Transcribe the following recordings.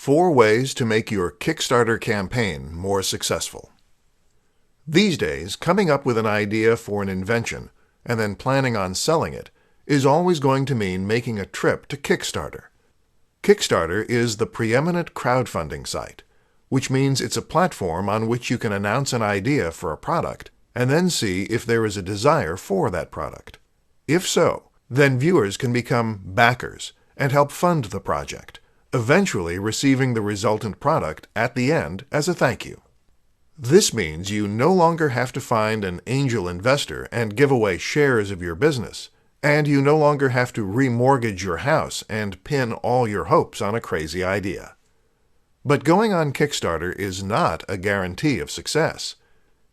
4 ways to make your Kickstarter campaign more successful. These days, coming up with an idea for an invention and then planning on selling it is always going to mean making a trip to Kickstarter. Kickstarter is the preeminent crowdfunding site, which means it's a platform on which you can announce an idea for a product and then see if there is a desire for that product. If so, then viewers can become backers and help fund the project, eventually receiving the resultant product at the end as a thank you. This means you no longer have to find an angel investor and give away shares of your business, and you no longer have to remortgage your house and pin all your hopes on a crazy idea. But going on Kickstarter is not a guarantee of success.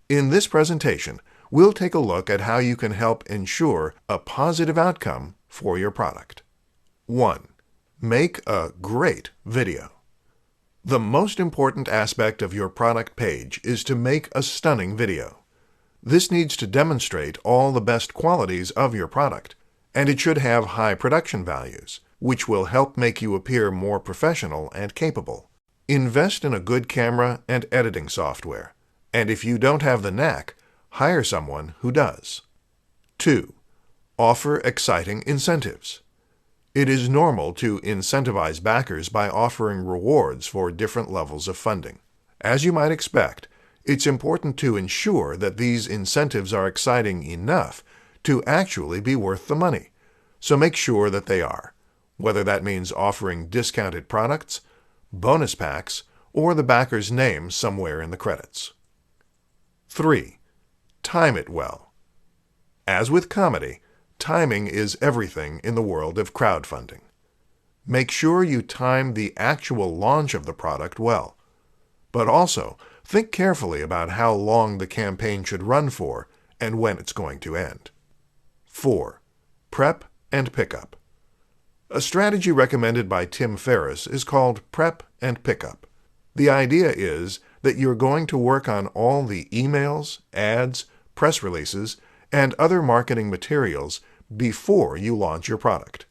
In this presentation, we'll take a look at how you can help ensure a positive outcome for your product. 1. Make a great video. The most important aspect of your product page is to make a stunning video. This needs to demonstrate all the best qualities of your product, and it should have high production values, which will help make you appear more professional and capable. Invest in a good camera and editing software, and if you don't have the knack, hire someone who does. 2. Offer exciting incentives. It is normal to incentivize backers by offering rewards for different levels of funding. As you might expect, it's important to ensure that these incentives are exciting enough to actually be worth the money, so make sure that they are, whether that means offering discounted products, bonus packs, or the backer's name somewhere in the credits. 3. Time it well. As with comedy, timing is everything in the world of crowdfunding. Make sure you time the actual launch of the product well, but also think carefully about how long the campaign should run for and when it's going to end. 4. Prep and pickup. A strategy recommended by Tim Ferriss is called prep and pickup. The idea is that you're going to work on all the emails, ads, press releases, and other marketing materials before you launch your product.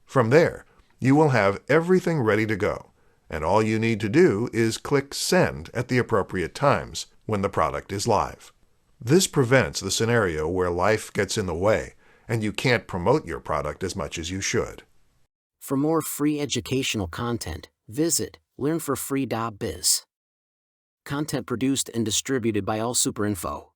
From there, you will have everything ready to go, and all you need to do is click Send at the appropriate times when the product is live. This prevents the scenario where life gets in the way and you can't promote your product as much as you should. For more free educational content, visit learnforfree.biz. Content produced and distributed by AllSuperInfo.